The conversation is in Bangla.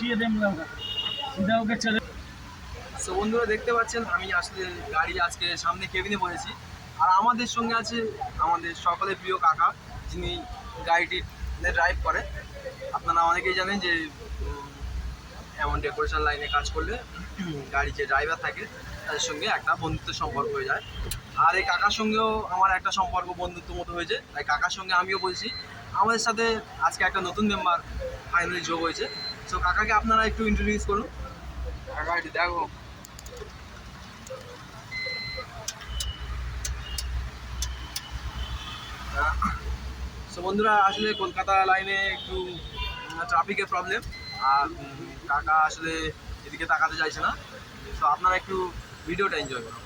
উঠিয়ে দেন না সিধা ওকে ছেড়ে। তো বন্ধুরা দেখতে পাচ্ছেন আমি আসলে গাড়ি আজকে সামনে কেবিনে বসেছি, আর আমাদের সঙ্গে আছে আমাদের সকলের প্রিয় কাকা, যিনি গাড়িটি ড্রাইভ করে। আপনারা অনেকেই জানেন যে এমন ডেকোরেশন লাইনে কাজ করলে গাড়ির যে ড্রাইভার থাকে তাদের সঙ্গে একটা বন্ধুত্বের সম্পর্ক হয়ে যায়। আর এই কাকার সঙ্গেও আমার একটা সম্পর্ক বন্ধুত্ব মতো হয়েছে, তাই কাকার সঙ্গে আমিও বলছি। আমাদের সাথে আজকে একটা নতুন মেম্বার ফাইনালি যোগ হয়েছে। সো কাকাকে আপনারা একটু ইন্ট্রোডিউস করুন। কাকা এটি দেখো। সো বন্ধুরা আসলে কলকাতা লাইনে একটু ট্রাফিকের প্রবলেম, আর কাকা আসলে এদিকে তাকাতে চাইছে না। তো আপনারা একটু ভিডিওটা এনজয় করুন।